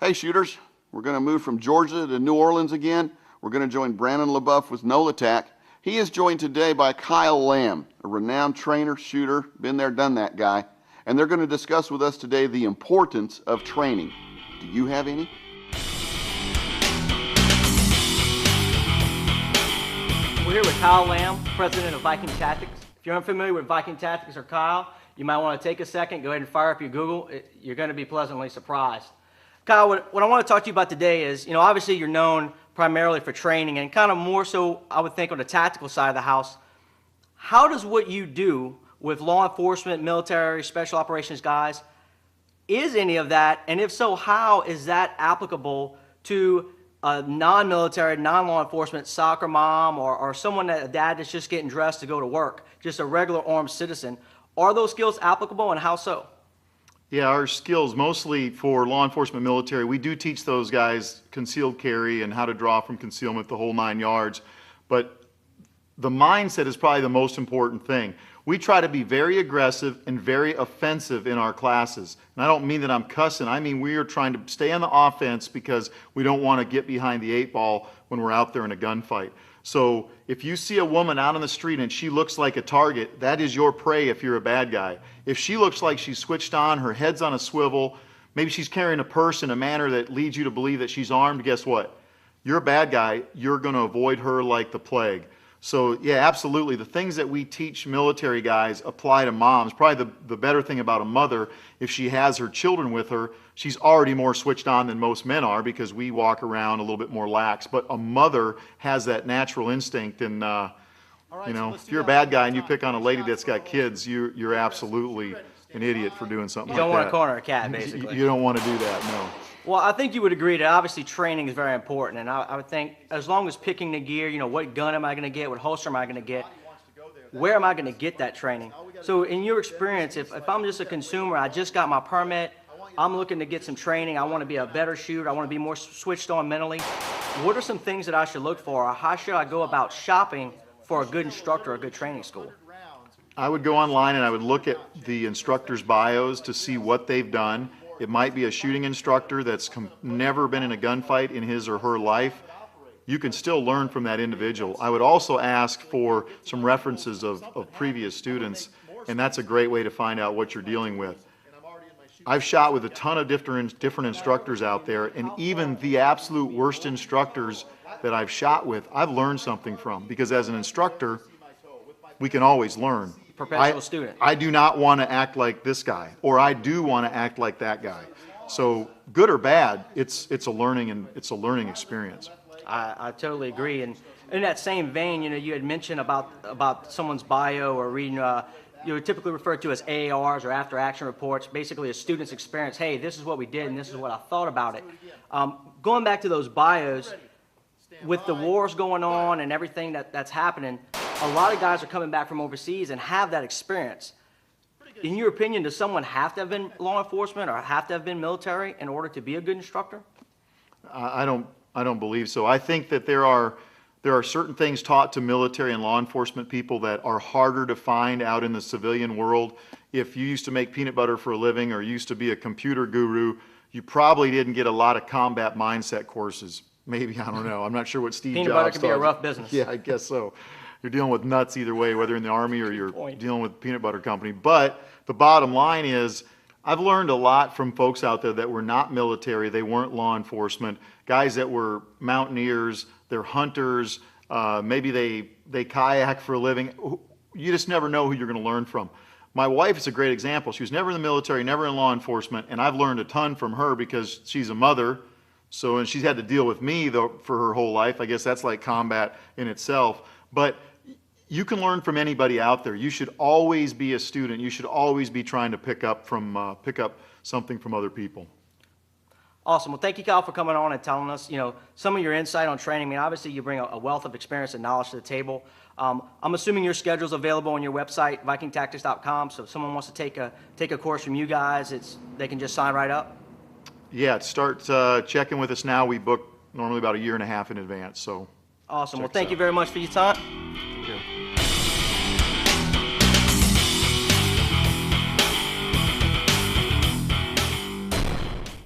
Hey shooters, we're going to move from Georgia to New Orleans again. We're going to join Brannon Lebouef with NOLATC. He is joined today by Kyle Lamb, a renowned trainer, shooter, been there, done that guy. And they're going to discuss with us today the importance of training. Do you have any? We're here with Kyle Lamb, president of Viking Tactics. If you're unfamiliar with Viking Tactics or Kyle, you might want to take a second, go ahead and fire up your Google. You're going to be pleasantly surprised. Kyle, what I want to talk to you about today is, obviously you're known primarily for training and kind of more so, I would think, on the tactical side of the house. How does what you do with law enforcement, military, special operations guys, is any of that, and if so, how is that applicable to a non-military, non-law enforcement soccer mom or someone, a dad that's just getting dressed to go to work, just a regular armed citizen? Are those skills applicable, and how so? Yeah, our skills, mostly for law enforcement, military, we do teach those guys concealed carry and how to draw from concealment, the whole 9 yards. But the mindset is probably the most important thing. We try to be very aggressive and very offensive in our classes. And I don't mean that I'm cussing. I mean we are trying to stay on the offense because we don't want to get behind the 8-ball when we're out there in a gunfight. So if you see a woman out on the street and she looks like a target, that is your prey if you're a bad guy. If she looks like she's switched on, her head's on a swivel, maybe she's carrying a purse in a manner that leads you to believe that she's armed, guess what? You're a bad guy. You're going to avoid her like the plague. So yeah, absolutely. The things that we teach military guys apply to moms. Probably the better thing about a mother, if she has her children with her, she's already more switched on than most men are because we walk around a little bit more lax. But a mother has that natural instinct, and if you're a bad guy and you pick on a lady that's got kids, you're absolutely an idiot for doing something like that. You don't want to corner a cat, basically. You don't want to do that, no. Well, I think you would agree that obviously training is very important, and I would think as long as picking the gear, what gun am I going to get, what holster am I going to get, where am I going to get that training? So in your experience, if I'm just a consumer, I just got my permit, I'm looking to get some training, I want to be a better shooter, I want to be more switched on mentally, what are some things that I should look for, or how should I go about shopping for a good instructor or a good training school? I would go online and I would look at the instructor's bios to see what they've done. It might be a shooting instructor that's never been in a gunfight in his or her life. You can still learn from that individual. I would also ask for some references of previous students, and that's a great way to find out what you're dealing with. I've shot with a ton of different instructors out there, and even the absolute worst instructors that I've shot with, I've learned something from, because as an instructor, we can always learn. Perpetual student. I do not want to act like this guy, or I do want to act like that guy. So good or bad, it's a learning experience. I totally agree. And in that same vein, you had mentioned about someone's bio or reading. You would typically refer to as AARs or after action reports, basically a student's experience. Hey, this is what we did and this is what I thought about it. Going back to those bios, with the wars going on and everything that's happening, a lot of guys are coming back from overseas and have that experience. In your opinion, does someone have to have been law enforcement or have to have been military in order to be a good instructor? I don't believe so. I think that there are certain things taught to military and law enforcement people that are harder to find out in the civilian world. If you used to make peanut butter for a living or used to be a computer guru, you probably didn't get a lot of combat mindset courses. Maybe, I don't know. I'm not sure what Steve Jobs Peanut butter can be a rough business. Yeah, I guess so. You're dealing with nuts either way, whether in the Army or you're dealing with a peanut butter company. But the bottom line is, I've learned a lot from folks out there that were not military, they weren't law enforcement, guys that were mountaineers, they're hunters, maybe they kayak for a living. You just never know who you're going to learn from. My wife is a great example. She was never in the military, never in law enforcement, and I've learned a ton from her because she's a mother. So, and she's had to deal with me though for her whole life. I guess that's like combat in itself. But you can learn from anybody out there. You should always be a student. You should always be trying to pick up something from other people. Awesome. Well, thank you, Kyle, for coming on and telling us, some of your insight on training. I mean, obviously, you bring a wealth of experience and knowledge to the table. I'm assuming your schedule is available on your website, vikingtactics.com. So if someone wants to take a course from you guys, they can just sign right up. Yeah, start checking with us now. We book normally about 1.5 years in advance. So awesome. Well, thank you very much for your time.